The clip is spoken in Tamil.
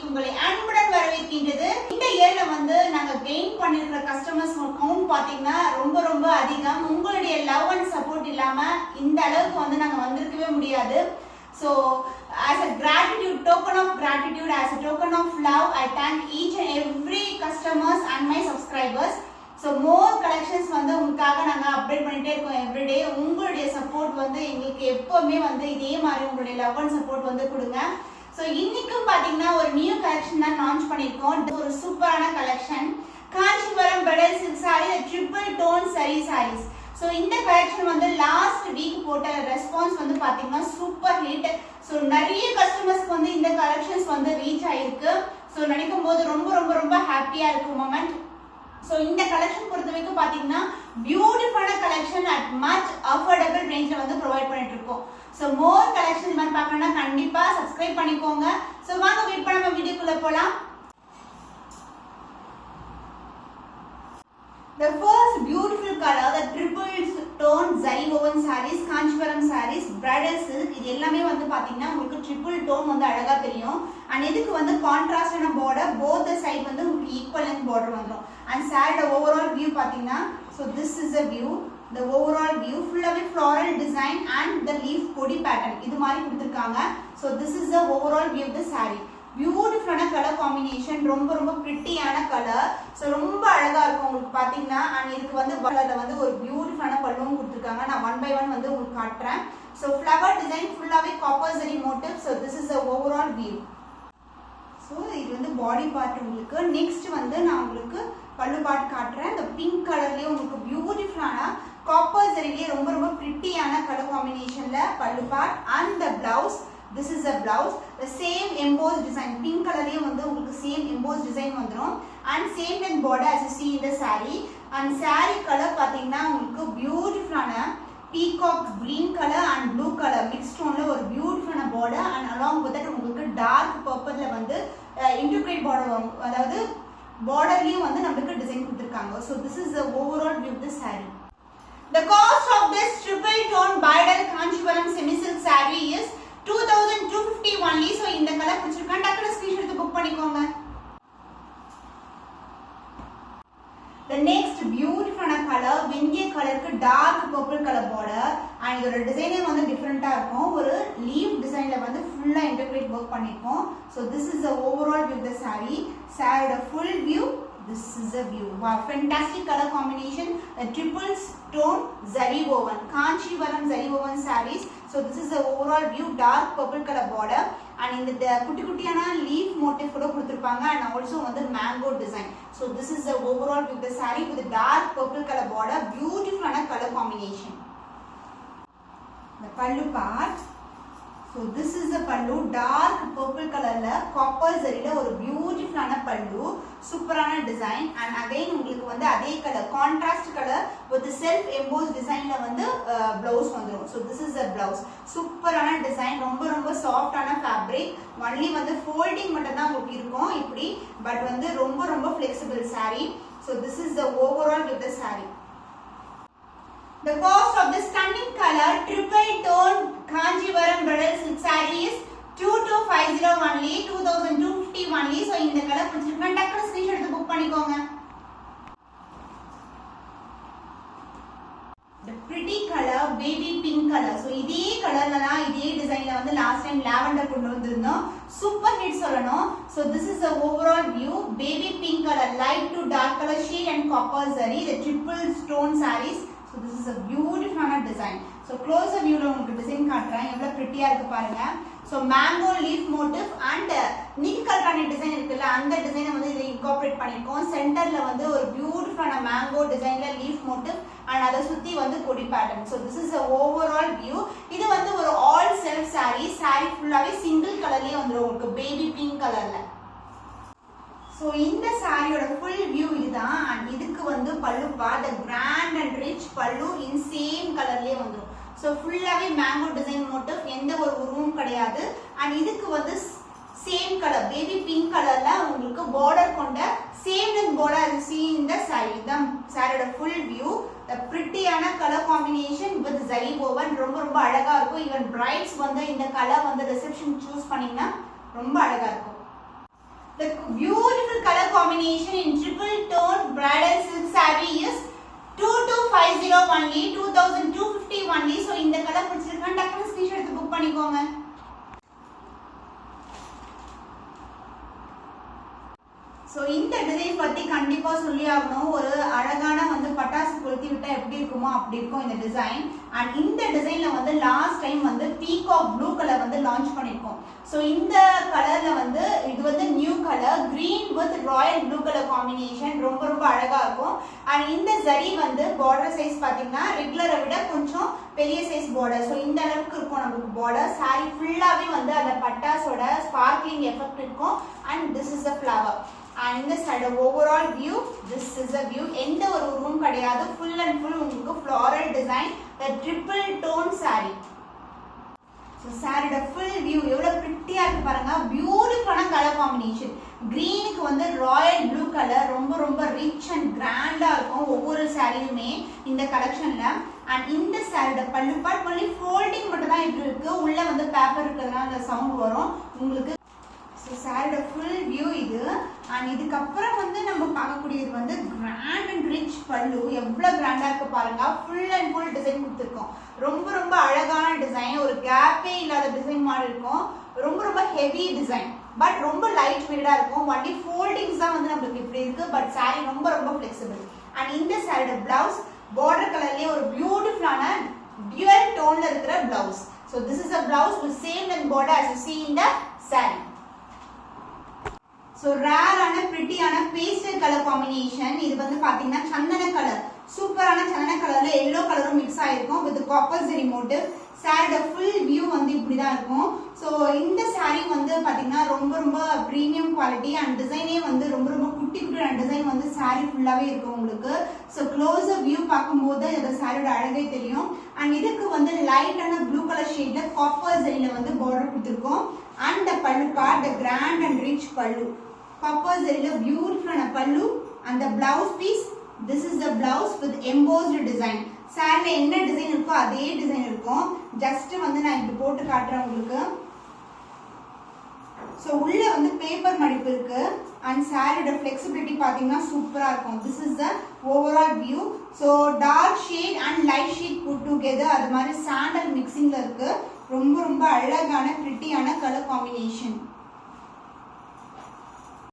உங்களை அன்புடன் வரவேற்கின்றது. இந்த இயர்ல வந்து நாங்க கெயின் பண்ணிருக்கிற கஸ்டமர்ஸ் கவுண்ட் பாத்தீங்கன்னா ரொம்ப அதிகம். உங்களுடைய லவ் அண்ட் சப்போர்ட் இல்லாம இந்த அளவுக்கு வந்து நாங்க வந்திருக்கவே முடியாது. So as a gratitude, token of gratitude, as a token of love, I thank each and every customers and my subscribers. So more collections வந்து உங்களுக்காக நாங்க அப்டேட் பண்ணிட்டே இருக்கோம் எவ்ரிடே. உங்களுடைய சப்போர்ட் வந்து எங்களுக்கு எப்பவுமே வந்து இதே மாதிரி உங்களுடைய லவ் அண்ட் சப்போர்ட் வந்து கொடுங்க. ஸோ இன்னைக்கும் பார்த்தீங்கன்னா ஒரு நியூ கலெக்ஷன் தான் லான்ச் பண்ணியிருக்கோம். ஒரு சூப்பரான collection Kanchipuram bridal silk sari triple tone saris. So இந்த கலெக்ஷன் வந்து லாஸ்ட் வீக் போட்ட ரெஸ்பான்ஸ் வந்து பார்த்தீங்கன்னா சூப்பர் ஹிட். ஸோ நிறைய கஸ்டமர்ஸ்க்கு வந்து இந்த கலெக்ஷன்ஸ் வந்து ரீச் ஆயிருக்கு. ஸோ நினைக்கும் போது ரொம்ப ஹாப்பியா இருக்கு மொமெண்ட். ஸோ இந்த கலெக்ஷன் பொறுத்த வரைக்கும் பார்த்தீங்கன்னா பியூட்டிஃபுல்லான கலெக்ஷன் அட் மச் அஃபோர்டபிள் ரேஞ்சில் வந்து ப்ரொவைட் பண்ணிட்டு இருக்கோம். ஸோ மோர் கலெக்ஷன் மாதிரி பார்க்கணும்னா கண்டிப்பா சப்ஸ்கிரைப் பண்ணிக்கோங்க. ஸோ வாங்க வெயிட் பண்ண நம்ம வீடியோக்குள்ள போலாம். The first beautiful color, the triple tone zari woven sarees, Kanchipuram sarees, bridal silk. இது எல்லாமே வந்து பாத்தீங்கன்னா உங்களுக்கு triple tone வந்து அழகா தெரியும். and இதுக்கு வந்து கான்ட்ராஸ்டான border, both the side வந்து உங்களுக்கு equal length border வந்துரும். and saree overall view பாத்தீங்கன்னா, so this is the view, the overall view full-ஆவே floral design and the leaf body pattern இது மாதிரி கொடுத்திருக்காங்க. so this is the overall view of the saree. பியூட்டிஃபுல்லான கலர் காம்பினேஷன், ரொம்ப பிரிட்டியான கலர். ஸோ ரொம்ப அழகா இருக்கும் உங்களுக்கு பாத்தீங்கன்னா. அண்ட் இதுக்கு வந்து கலர்ல வந்து ஒரு பியூட்டிஃபுல்லான பல்லுவும் கொடுத்துருக்காங்க. நான் ஒன் பை ஒன் வந்து உங்களுக்கு காட்டுறேன். ஸோ ஃப்ளவர் டிசைன் ஃபுல்லாவே copper zari motive. So this is the overall view. So இது வந்து பாடி பார்ட் உங்களுக்கு. நெக்ஸ்ட் வந்து நான் உங்களுக்கு பல்லு பார்ட் காட்டுறேன். இந்த பிங்க் கலர்லயே உங்களுக்கு பியூட்டிஃபுல்லான காப்பர் ஜரிலேயே ரொம்ப பிரிட்டியான கலர் காம்பினேஷன்ல பல்லு part. And the blouse, this is a blouse, the same embossed design, pink color லயே வந்து உங்களுக்கு same embossed design வந்துரும். and same length border as you see in the saree. and saree color பாத்தீங்கன்னா உங்களுக்கு பியூட்டிஃபுல்லான peacock green color and blue color mixed tone ல ஒரு பியூட்டிஃபுல்லான border. and along with that உங்களுக்கு dark purple ல வந்து integrate border வரும். அதாவது borderலயும் வந்து நமக்கு டிசைன் கொடுத்திருக்காங்க. so this is the overall view of the saree. The cost of this triple tone bridal Kanchipuram semi silk saree is 2250 only. so இந்த கலர் பிடிச்சிருக்கா டக்குனு ஸ்கிரீன்ஷாட் எடுத்து புக் பண்ணிக்கோங்க. the next beautiful color வெந்தய கலருக்கு dark purple colour border. and இதோட டிசைனே வந்து டிஃபரண்டா இருக்கும். ஒரு லீஃப் டிசைன்ல வந்து ஃபுல்லா இன்டகிரேட் வர்க் பண்ணிருக்கோம். so this is the overall view of the saree. saree full view, this is the view. wow, fantastic color combination. the triple tone zari woven Kanchipuram zari woven sarees. so this is the overall view, dark purple color border. and இந்த குட்டியான leaf motif கூட கொடுத்திருப்பாங்க. and also வந்து mango design. so this is the overall view of the saree with the dark purple color border, beautiful color combination. the pallu part, so this is the pallu, dark purple color ல copper zari ல ஒரு beautiful pallu, சூப்பரான டிசைன். and again உங்களுக்கு வந்து அதே colour contrast colour with self embossed design ல வந்து blouse வந்துரும். so this is the blouse, சூப்பரான டிசைன், ரொம்ப சாஃப்ட்டான fabric. only வந்து folding மட்டும் தான் உங்களுக்கு இருக்கும் இப்படி, பட் வந்து ரொம்ப flexible saree. so this is the overall with the saree. The cost of this stunning color triple tone Kanchipuram bridal silk saree is 2250 only, 2250 only. so இந்த கலர் பிடிச்சிருக்கா டக்குனு ஸ்கிரீன்ஷாட் எடுத்து புக் பண்ணிக்கோங்க. the pretty color baby pink color. so இதே கலர்ல தான் இதே டிசைன்ல வந்து லாஸ்ட் டைம் லாவெண்டர் கொண்டு வந்திருந்தோம். சூப்பர் ஹிட் சொல்லணும். so this is the overall view, baby pink color, light to dark color shade and copper zari, the triple stone sarees. so this is a beautiful design. so closer view ல உங்களுக்கு டிசைன் காட்டுறேன். எவ்வளவு பிரிட்டியா இருக்கு பாருங்க. so mango leaf motif and நிக்கல்கான டிசைன் இருக்குல்ல, அந்த டிசைனை வந்து இதை இன்கார்பரேட் பண்ணிருக்கோம். சென்டர்ல வந்து ஒரு பியூட்டிஃபுல்லான மேங்கோ டிசைன்ல லீஃப் motif and அதை சுத்தி வந்து கொடி pattern. so this is the overall view. இது வந்து ஒரு all self saree ஃபுல்லாவே சிங்கிள் கலர்லயே வந்துரும் உங்களுக்கு பேபி பிங்க் கலர்ல. so இந்த சாரியோட full view இதுதான். and இதுக்கு வந்து பல்லு part, the grand and rich பல்லு in same கலர்லயே வந்துரும். so ஃபுல்லாவே மேங்கோ டிசைன் motif, எந்த ஒரு உருவமும் கிடையாது. and இதுக்கு வந்து சேம் கலர் பேபி பிங்க் கலர்ல உங்களுக்கு பார்டர் கொண்ட same length border as you see in the saree. தான் சாரியோட full view. the prettyயான colour combination with zari woven ரொம்ப ரொம்ப அழகா இருக்கும். ஈவன் பிரைட்ஸ் வந்து இந்த கலர் வந்து ரிசெப்ஷன் சூஸ் பண்ணீங்கன்னா ரொம்ப அழகா இருக்கும். The beautiful color combination in triple tone bridal silk saree is 2250 only, 2250 only. So இந்த கலர் பிடிச்சிருக்கா டக்குனு ஸ்கிரீன்ஷாட் எடுத்து புக் பண்ணிக்கோங்க. So இந்த டிசைன் பத்தி கண்டிப்பா சொல்லி ஆகணும். ஒரு அழகான வந்து பட்டாசு கொளுத்தி விட்டா எப்படி இருக்குமோ அப்படி இருக்கும் இந்த டிசைன். அண்ட் இந்த டிசைன்ல வந்து லாஸ்ட் டைம் வந்து பீகாக் ப்ளூ கலர் வந்து லான்ச் பண்ணிருக்கோம். ஸோ இந்த கலர்ல வந்து இது வந்து new colour green with Royal blue colour combination ரொம்ப ரொம்ப அழகா இருக்கும். அண்ட் இந்த ஜரி வந்து பார்டர் சைஸ் பாத்தீங்கன்னா ரெகுலரை விட கொஞ்சம் பெரிய சைஸ் பார்டர். ஸோ இந்த அளவுக்கு இருக்கும் நமக்கு பார்டர். சாரி ஃபுல்லாவே வந்து அந்த பட்டாசோட ஸ்பார்க்லிங் எஃபெக்ட் இருக்கும். And this is a flower. And in the side of overall view, this is a view. எந்த ஒரு room கிடையாது, full and full உங்களுக்கு floral design, the triple tone saree. So saree the full view எவ்வளவு pretty-ஆ இருக்கு பாருங்க. பியூட்டிஃபுல்லான கலர் காம்பினேஷன். greenக்கு வந்து royal blue கலர் ரொம்ப ரொம்ப rich and grand-ஆ இருக்கும் ஒவ்வொரு சாரியுமே இந்த கலெக்ஷன்ல. and இந்த saree பல்லு பார்ட் only folding மட்டும் தான் இப்படி இருக்கு. உள்ள வந்து பேப்பர் இருக்கிறதுனால அந்த சவுண்ட் வரும் உங்களுக்கு. So saree full view இது. and இதுக்கு அப்புறம் வந்து நம்ம பார்க்கக்கூடியது வந்து grand and rich பல்லு. எவ்வளவு கிராண்டா இருக்கு பாருங்க. full and full டிசைன் கொடுத்திருக்கோம். ரொம்ப ரொம்ப அழகான டிசைன். ஒரு கேப்பே இல்லாத டிசைன் மாதிரி இருக்கும். ரொம்ப ரொம்ப ஹெவி டிசைன். பட் ரொம்ப லைட் வெயிட்டா இருக்கும். ஒன்லி ஃபோல்டிங்ஸ் தான் வந்து நமக்கு இப்படி இருக்கு. பட் saree ரொம்ப ரொம்ப ஃபிளெக்சிபிள். and இந்த saree பிளவுஸ் border கலர்லயே ஒரு பியூட்டிஃபுல்லான dual டோன்ல இருக்கிற blouse. so this is a blouse with same length border as you see in the saree. So rare ஆன pretty-ஆன pastel color combination. இது வந்து பாத்தீங்கன்னா சந்தன கலர். சூப்பரான சந்தன கலர்ல yellow கலரும் மிக்ஸ் ஆயிருக்கும் with copper zari motif. saree full view வந்து இப்படி தான் இருக்கும். So இந்த saree வந்து பாத்தீங்கன்னா ரொம்ப ரொம்ப premium quality and டிசைனே வந்து ரொம்ப ரொம்ப குட்டி குட்டியான டிசைன் வந்து saree ஃபுல்லாவே இருக்கும் உங்களுக்கு. So closer view பாக்கும்போது இந்த சாரியோட அழகே தெரியும். and இதுக்கு வந்து லைட்டான blue color shadeல copper zariல வந்து border கொடுத்திருக்கோம். and the pallu part the grand and rich pallu. copper zari beautiful pallu and the blouse piece, this is the blouse with embossed design. saree என்ன டிசைன் இருக்கோ அதே டிசைன் இருக்கும். ஜஸ்ட் வந்து நான் இப்படி போட்டு காட்டுறேன் உங்களுக்கு. சோ உள்ள வந்து பேப்பர் மடிப்பு இருக்கு. and saree flexibility பாத்தீங்கன்னா சூப்பரா இருக்கும். this is the overall view. so dark shade and light shade put together அது மாதிரி சாண்டல் மிக்சிங்ல இருக்கு. ரொம்ப ரொம்ப அழகான pretty-ஆன கலர் காம்பினேஷன்.